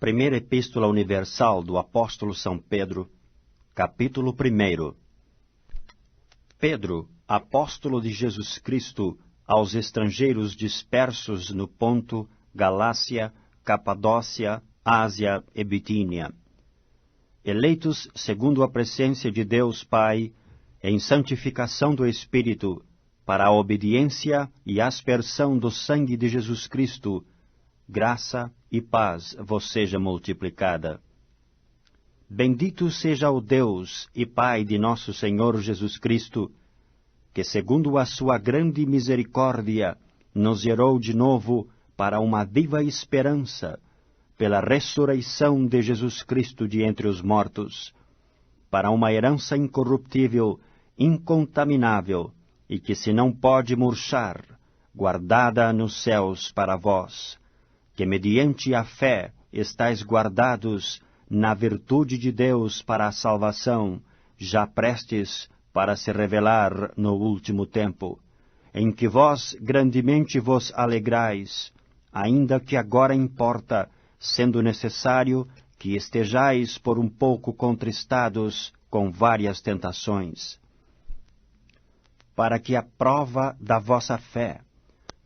Primeira Epístola Universal do Apóstolo São Pedro, capítulo 1. Pedro, apóstolo de Jesus Cristo, aos estrangeiros dispersos no Ponto, Galácia, Capadócia, Ásia e Bitínia, eleitos segundo a presciência de Deus Pai, em santificação do Espírito, para a obediência e aspersão do sangue de Jesus Cristo, graça e paz vos seja multiplicada. Bendito seja o Deus e Pai de nosso Senhor Jesus Cristo, que segundo a sua grande misericórdia nos gerou de novo para uma viva esperança, pela ressurreição de Jesus Cristo de entre os mortos, para uma herança incorruptível, incontaminável, e que se não pode murchar, guardada nos céus para vós, que mediante a fé estáis guardados na virtude de Deus para a salvação, já prestes para se revelar no último tempo, em que vós grandemente vos alegrais, ainda que agora importa, sendo necessário, que estejais por um pouco contristados com várias tentações, para que a prova da vossa fé,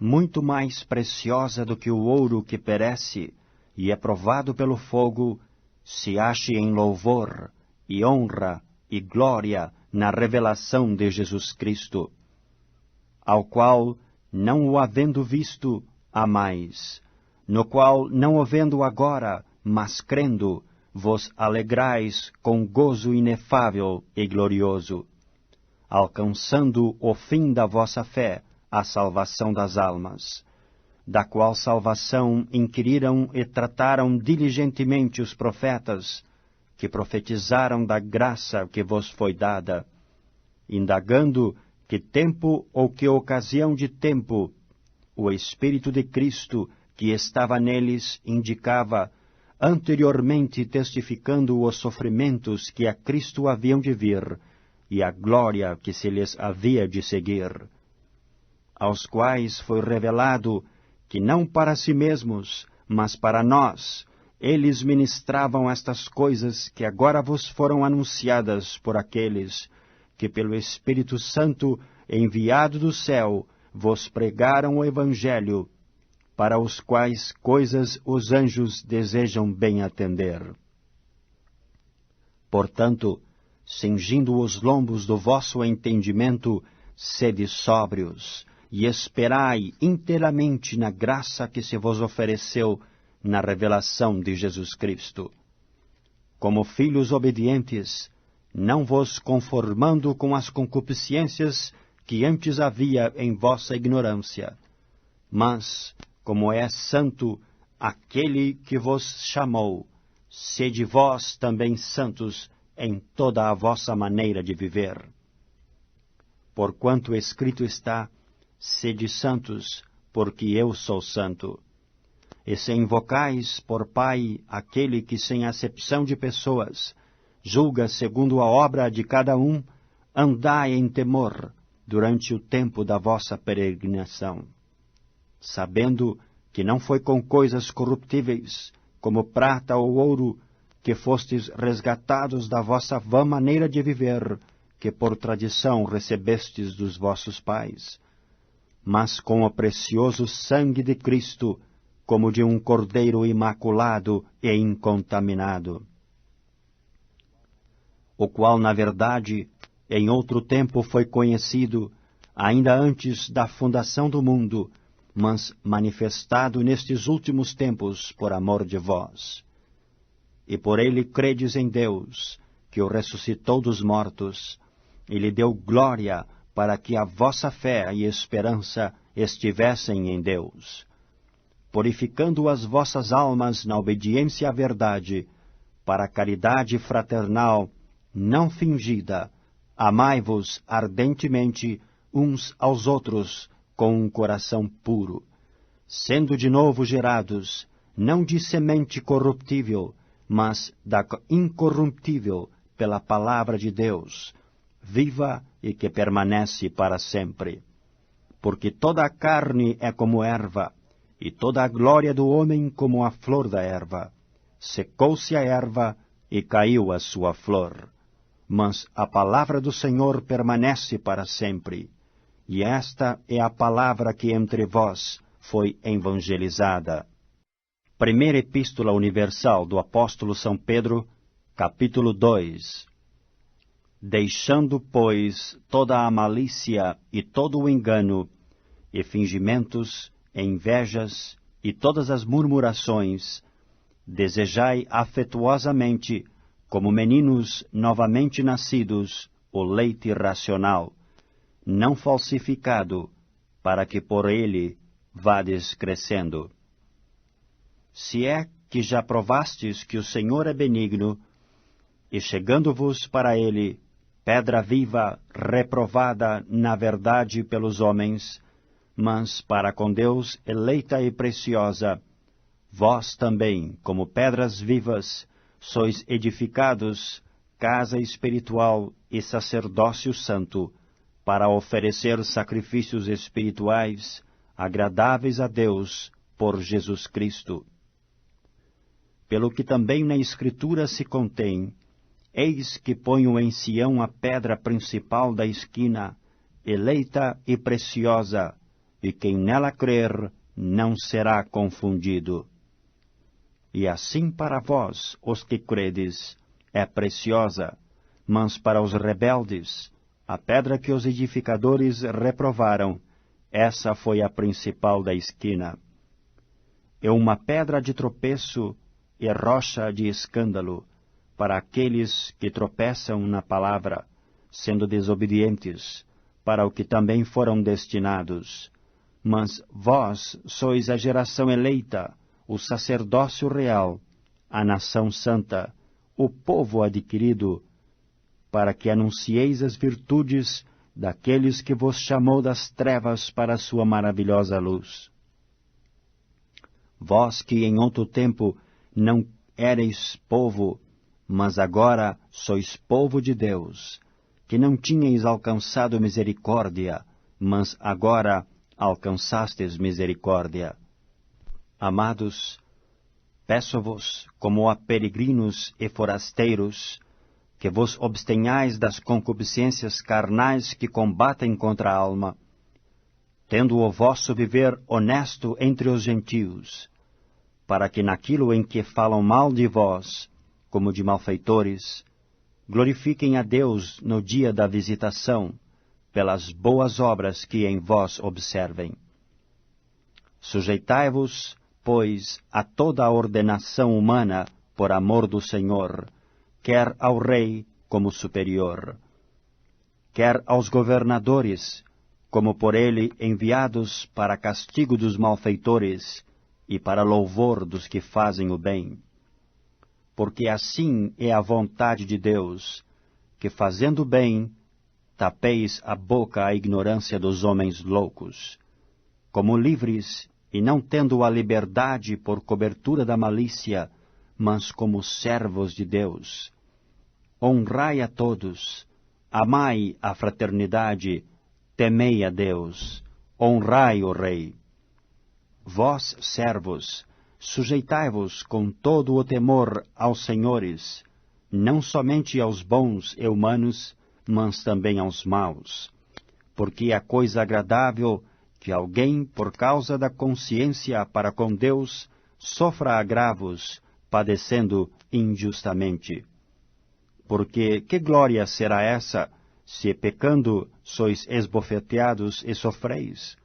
muito mais preciosa do que o ouro que perece e é provado pelo fogo, se ache em louvor e honra e glória na revelação de Jesus Cristo, ao qual, não o havendo visto, amais, no qual, não o vendo agora, mas crendo, vos alegrais com gozo inefável e glorioso, alcançando o fim da vossa fé, a salvação das almas, da qual salvação inquiriram e trataram diligentemente os profetas, que profetizaram da graça que vos foi dada, indagando que tempo ou que ocasião de tempo o Espírito de Cristo que estava neles indicava, anteriormente testificando os sofrimentos que a Cristo haviam de vir e a glória que se lhes havia de seguir, aos quais foi revelado que não para si mesmos, mas para nós, eles ministravam estas coisas que agora vos foram anunciadas por aqueles que pelo Espírito Santo, enviado do céu, vos pregaram o Evangelho, para os quais coisas os anjos desejam bem atender. Portanto, cingindo os lombos do vosso entendimento, sede sóbrios, e esperai inteiramente na graça que se vos ofereceu na revelação de Jesus Cristo. Como filhos obedientes, não vos conformando com as concupiscências que antes havia em vossa ignorância, mas, como é santo aquele que vos chamou, sede vós também santos em toda a vossa maneira de viver. Porquanto escrito está, sede santos, porque eu sou santo. E se invocais por Pai aquele que sem acepção de pessoas julga segundo a obra de cada um, andai em temor durante o tempo da vossa peregrinação, sabendo que não foi com coisas corruptíveis, como prata ou ouro, que fostes resgatados da vossa vã maneira de viver, que por tradição recebestes dos vossos pais, mas com o precioso sangue de Cristo, como de um cordeiro imaculado e incontaminado, o qual, na verdade, em outro tempo foi conhecido, ainda antes da fundação do mundo, mas manifestado nestes últimos tempos por amor de vós. E por ele credes em Deus, que o ressuscitou dos mortos, e lhe deu glória para que a vossa fé e esperança estivessem em Deus, purificando as vossas almas na obediência à verdade, para a caridade fraternal não fingida, amai-vos ardentemente uns aos outros com um coração puro, sendo de novo gerados, não de semente corruptível, mas da incorruptível pela palavra de Deus, viva e que permanece para sempre. Porque toda a carne é como erva, e toda a glória do homem como a flor da erva. secou-se a erva e caiu a sua flor. Mas a palavra do Senhor permanece para sempre. E esta é a palavra que entre vós foi evangelizada. Primeira Epístola Universal do Apóstolo São Pedro, capítulo 2. Deixando, pois, toda a malícia e todo o engano, e fingimentos, e invejas, e todas as murmurações, desejai afetuosamente, como meninos novamente nascidos, o leite racional, não falsificado, para que por ele vades crescendo. Se é que já provastes que o Senhor é benigno, e chegando-vos para ele, pedra viva, reprovada na verdade pelos homens, mas para com Deus eleita e preciosa, vós também, como pedras vivas, sois edificados, casa espiritual e sacerdócio santo, para oferecer sacrifícios espirituais, agradáveis a Deus, por Jesus Cristo. Pelo que também na Escritura se contém, eis que ponho em Sião a pedra principal da esquina, eleita e preciosa, e quem nela crer não será confundido. E assim para vós, os que credes, é preciosa, mas para os rebeldes, a pedra que os edificadores reprovaram, essa foi a principal da esquina. É uma pedra de tropeço e rocha de escândalo para aqueles que tropeçam na palavra, sendo desobedientes, para o que também foram destinados. Mas vós sois a geração eleita, o sacerdócio real, a nação santa, o povo adquirido, para que anuncieis as virtudes daqueles que vos chamou das trevas para a sua maravilhosa luz. Vós que em outro tempo não éreis povo, mas agora sois povo de Deus, que não tinhais alcançado misericórdia, mas agora alcançastes misericórdia. Amados, peço-vos, como a peregrinos e forasteiros, que vos abstenhais das concupiscências carnais que combatem contra a alma, tendo o vosso viver honesto entre os gentios, para que naquilo em que falam mal de vós, como de malfeitores, glorifiquem a Deus no dia da visitação, pelas boas obras que em vós observem. Sujeitai-vos, pois, a toda a ordenação humana, por amor do Senhor, quer ao rei como superior, quer aos governadores, como por ele enviados para castigo dos malfeitores e para louvor dos que fazem o bem. Porque assim é a vontade de Deus, que fazendo bem, tapeis a boca à ignorância dos homens loucos, como livres e não tendo a liberdade por cobertura da malícia, mas como servos de Deus. Honrai a todos, amai a fraternidade, temei a Deus, honrai o Rei. Vós, servos, sujeitai-vos com todo o temor aos senhores, não somente aos bons e humanos, mas também aos maus, porque é coisa agradável que alguém, por causa da consciência para com Deus, sofra agravos, padecendo injustamente. Porque que glória será essa, se pecando sois esbofeteados e sofreis?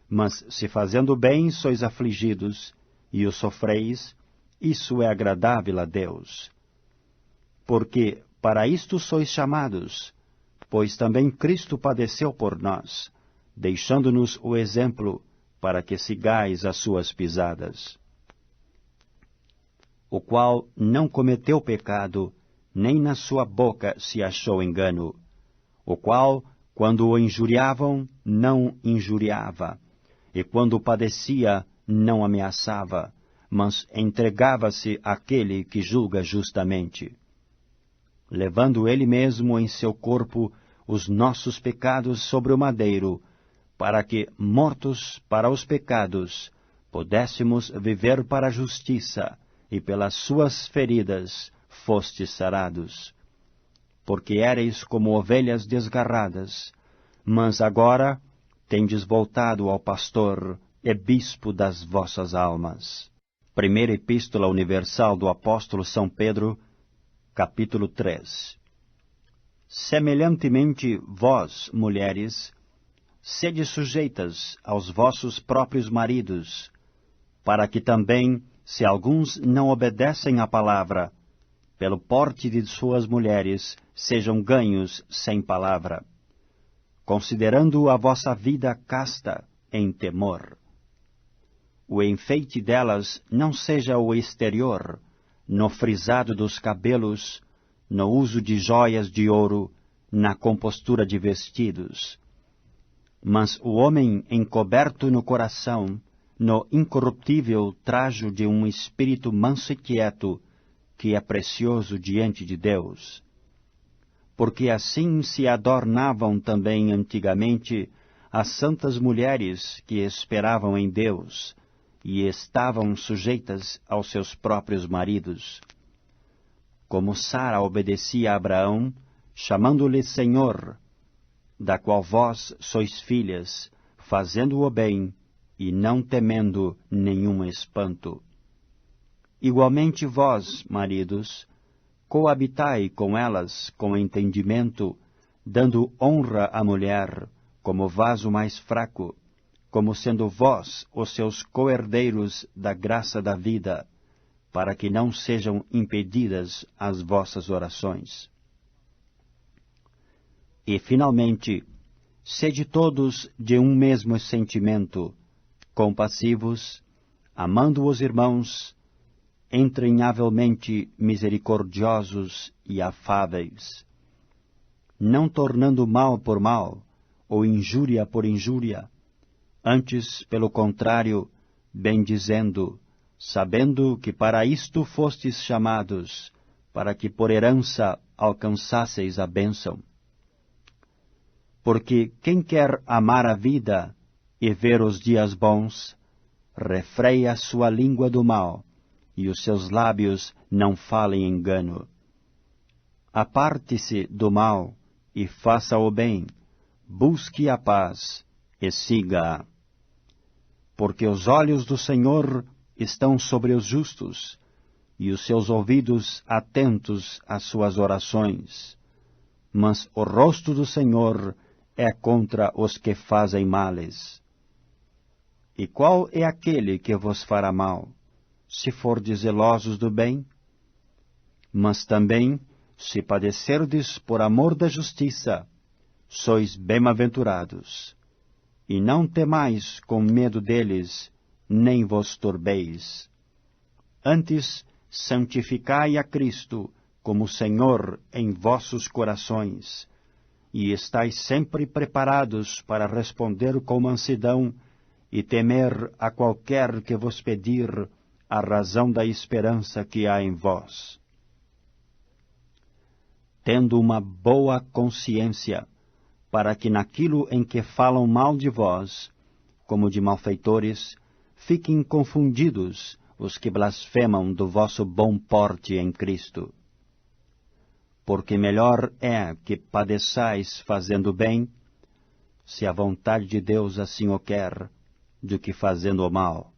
Mas se fazendo bem sois afligidos, e o sofreis, isso é agradável a Deus. Porque para isto sois chamados, pois também Cristo padeceu por nós, deixando-nos o exemplo, para que sigais as suas pisadas. O qual não cometeu pecado, nem na sua boca se achou engano, o qual, quando o injuriavam, não injuriava, e quando padecia, não ameaçava, mas entregava-se àquele que julga justamente, levando ele mesmo em seu corpo os nossos pecados sobre o madeiro, para que, mortos para os pecados, pudéssemos viver para a justiça, e pelas suas feridas fostes sarados. Porque éreis como ovelhas desgarradas, mas agora tendes voltado ao pastor e bispo das vossas almas. Primeira Epístola Universal do Apóstolo São Pedro, capítulo 3. Semelhantemente, vós, mulheres, sede sujeitas aos vossos próprios maridos, para que também, se alguns não obedecem à palavra, pelo porte de suas mulheres, sejam ganhos sem palavra, considerando a vossa vida casta em temor. O enfeite delas não seja o exterior, no frisado dos cabelos, no uso de joias de ouro, na compostura de vestidos, mas o homem encoberto no coração, no incorruptível trajo de um espírito manso e quieto, que é precioso diante de Deus. Porque assim se adornavam também antigamente as santas mulheres que esperavam em Deus, e estavam sujeitas aos seus próprios maridos. Como Sara obedecia a Abraão, chamando-lhe Senhor, da qual vós sois filhas, fazendo o bem e não temendo nenhum espanto. Igualmente vós, maridos, coabitai com elas com entendimento, dando honra à mulher como vaso mais fraco, como sendo vós os seus coherdeiros da graça da vida, para que não sejam impedidas as vossas orações. E, finalmente, sede todos de um mesmo sentimento, compassivos, amando os irmãos, entranhavelmente misericordiosos e afáveis, não tornando mal por mal, ou injúria por injúria, antes, pelo contrário, bendizendo, sabendo que para isto fostes chamados, para que por herança alcançasseis a bênção. Porque quem quer amar a vida e ver os dias bons, refreia a sua língua do mal, e os seus lábios não falem engano. Aparte-se do mal e faça o bem, busque a paz e siga-a. Porque os olhos do Senhor estão sobre os justos, e os seus ouvidos atentos às suas orações. Mas o rosto do Senhor é contra os que fazem males. E qual é aquele que vos fará mal, se fordes zelosos do bem? Mas também, se padecerdes por amor da justiça, sois bem-aventurados. E não temais com medo deles, nem vos turbeis. Antes, santificai a Cristo como Senhor em vossos corações, e estais sempre preparados para responder com mansidão e temer a qualquer que vos pedir a razão da esperança que há em vós. Tendo uma boa consciência, para que naquilo em que falam mal de vós, como de malfeitores, fiquem confundidos os que blasfemam do vosso bom porte em Cristo. Porque melhor é que padeçais fazendo bem, se a vontade de Deus assim o quer, do que fazendo o mal.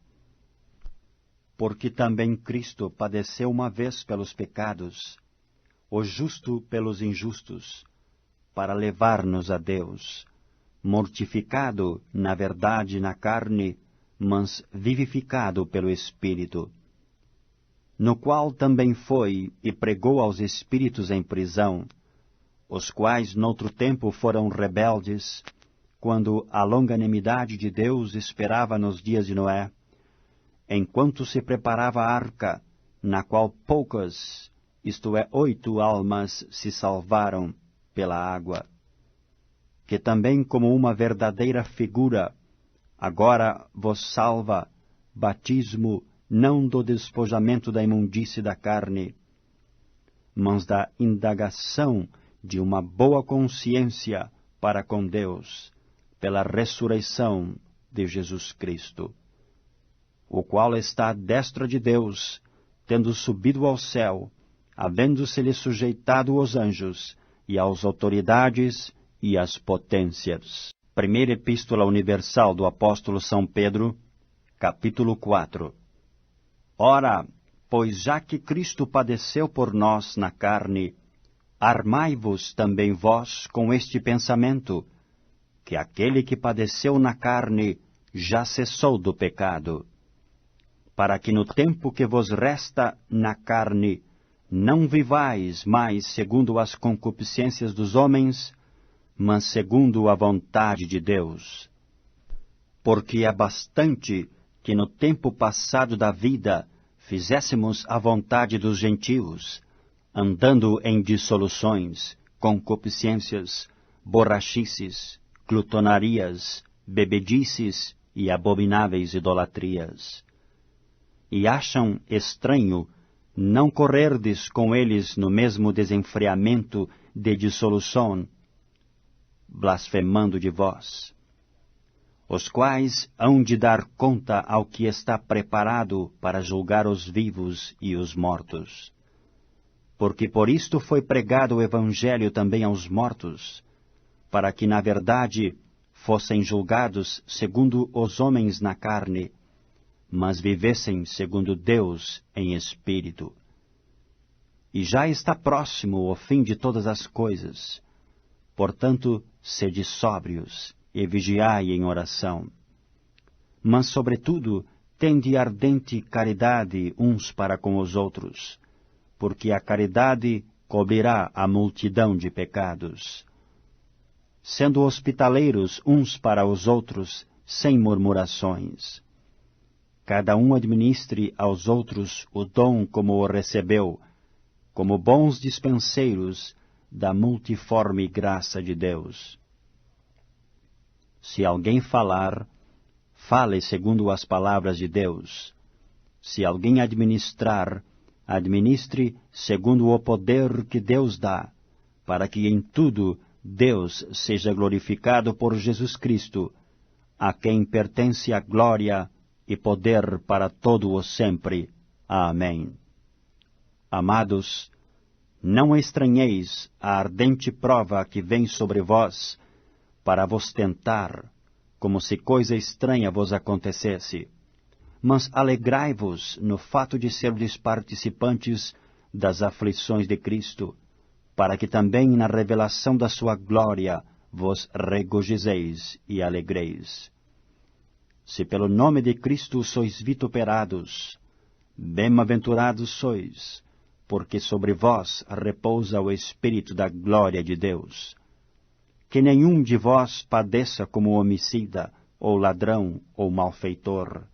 Porque também Cristo padeceu uma vez pelos pecados, o justo pelos injustos, para levar-nos a Deus, mortificado, na verdade, na carne, mas vivificado pelo Espírito, no qual também foi e pregou aos espíritos em prisão, os quais noutro tempo foram rebeldes, quando a longanimidade de Deus esperava nos dias de Noé, enquanto se preparava a arca, na qual poucas, isto é, 8 almas, se salvaram pela água, que também como uma verdadeira figura, agora vos salva, batismo não do despojamento da imundície da carne, mas da indagação de uma boa consciência para com Deus, pela ressurreição de Jesus Cristo, o qual está à destra de Deus, tendo subido ao céu, havendo-se-lhe sujeitado os anjos, e às autoridades e às potências. Primeira Epístola Universal do Apóstolo São Pedro, capítulo 4. Ora, pois já que Cristo padeceu por nós na carne, armai-vos também vós com este pensamento, que aquele que padeceu na carne já cessou do pecado, para que no tempo que vos resta na carne não vivais mais segundo as concupiscências dos homens, mas segundo a vontade de Deus. Porque é bastante que no tempo passado da vida fizéssemos a vontade dos gentios, andando em dissoluções, concupiscências, borrachices, glutonarias, bebedices e abomináveis idolatrias. E acham estranho não correrdes com eles no mesmo desenfreamento de dissolução, blasfemando de vós, os quais hão de dar conta ao que está preparado para julgar os vivos e os mortos. Porque por isto foi pregado o Evangelho também aos mortos, para que, na verdade, fossem julgados segundo os homens na carne, mas vivessem segundo Deus em espírito. E já está próximo o fim de todas as coisas. Portanto, sede sóbrios e vigiai em oração. Mas, sobretudo, tende ardente caridade uns para com os outros, porque a caridade cobrirá a multidão de pecados. Sendo hospitaleiros uns para os outros, sem murmurações. Cada um administre aos outros o dom como o recebeu, como bons dispenseiros da multiforme graça de Deus. Se alguém falar, fale segundo as palavras de Deus. Se alguém administrar, administre segundo o poder que Deus dá, para que em tudo Deus seja glorificado por Jesus Cristo, a quem pertence a glória e poder para todo o sempre. Amém. Amados, não estranheis a ardente prova que vem sobre vós, para vos tentar, como se coisa estranha vos acontecesse. Mas alegrai-vos no fato de serdes participantes das aflições de Cristo, para que também na revelação da sua glória vos regozijeis e alegreis. Se pelo nome de Cristo sois vituperados, bem-aventurados sois, porque sobre vós repousa o Espírito da glória de Deus. Que nenhum de vós padeça como homicida, ou ladrão, ou malfeitor,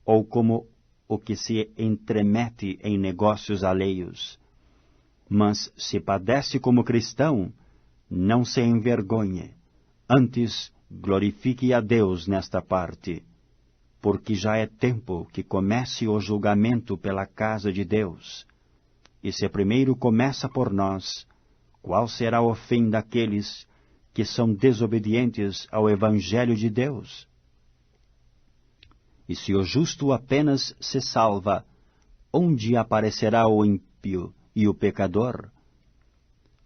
ou como o que se entremete em negócios alheios. Mas se padece como cristão, não se envergonhe, antes glorifique a Deus nesta parte, porque já é tempo que comece o julgamento pela casa de Deus. E se primeiro começa por nós, qual será o fim daqueles que são desobedientes ao Evangelho de Deus? E se o justo apenas se salva, onde aparecerá o ímpio e o pecador?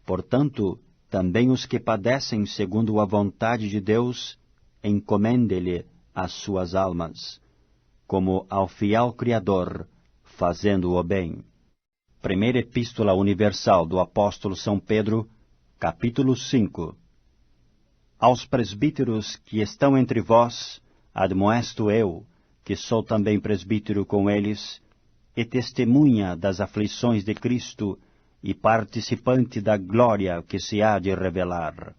Portanto, também os que padecem segundo a vontade de Deus, encomende-lhe as suas almas, como ao fiel Criador, fazendo o bem. Primeira Epístola Universal do Apóstolo São Pedro, capítulo 5. Aos presbíteros que estão entre vós, admoesto eu, que sou também presbítero com eles, e testemunha das aflições de Cristo, e participante da glória que se há de revelar.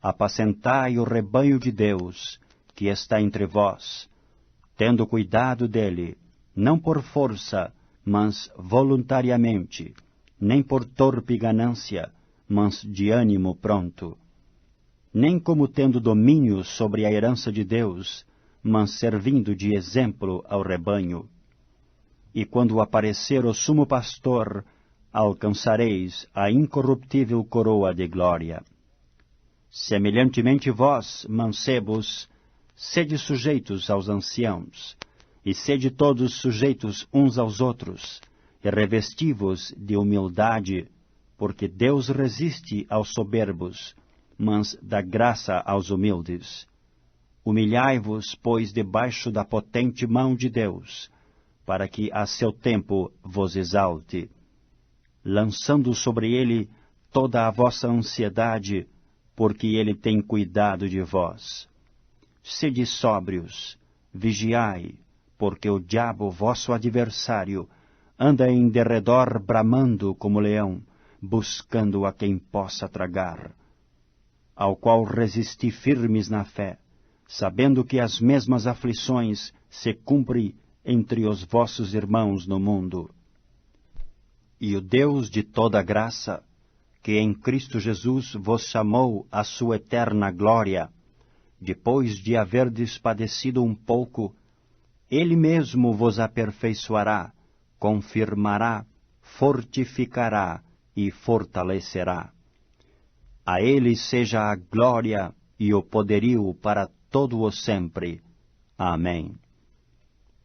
Apacentai o rebanho de Deus, que está entre vós, tendo cuidado dele, não por força, mas voluntariamente, nem por torpe ganância, mas de ânimo pronto, nem como tendo domínio sobre a herança de Deus, mas servindo de exemplo ao rebanho. E quando aparecer o sumo pastor, alcançareis a incorruptível coroa de glória. Semelhantemente vós, mancebos, sede sujeitos aos anciãos, e sede todos sujeitos uns aos outros, e revesti-vos de humildade, porque Deus resiste aos soberbos, mas dá graça aos humildes. Humilhai-vos, pois, debaixo da potente mão de Deus, para que a seu tempo vos exalte, lançando sobre ele toda a vossa ansiedade, porque ele tem cuidado de vós. Sede sóbrios, vigiai, porque o diabo, vosso adversário, anda em derredor bramando como leão, buscando a quem possa tragar. Ao qual resisti firmes na fé, sabendo que as mesmas aflições se cumprem entre os vossos irmãos no mundo. E o Deus de toda graça, que em Cristo Jesus vos chamou à sua eterna glória, depois de haverdes padecido um pouco, Ele mesmo vos aperfeiçoará, confirmará, fortificará e fortalecerá. A Ele seja a glória e o poderio para todo o sempre. Amém.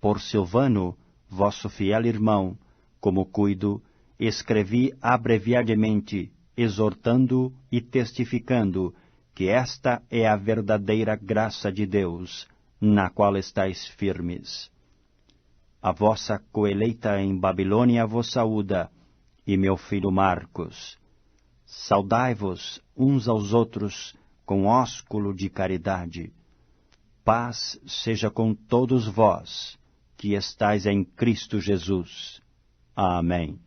Por Silvano, vosso fiel irmão, como cuido, escrevi abreviadamente, exortando e testificando que esta é a verdadeira graça de Deus, na qual estáis firmes. A vossa coeleita em Babilônia vos saúda, e meu filho Marcos. Saudai-vos uns aos outros com ósculo de caridade. Paz seja com todos vós, que estáis em Cristo Jesus. Amém.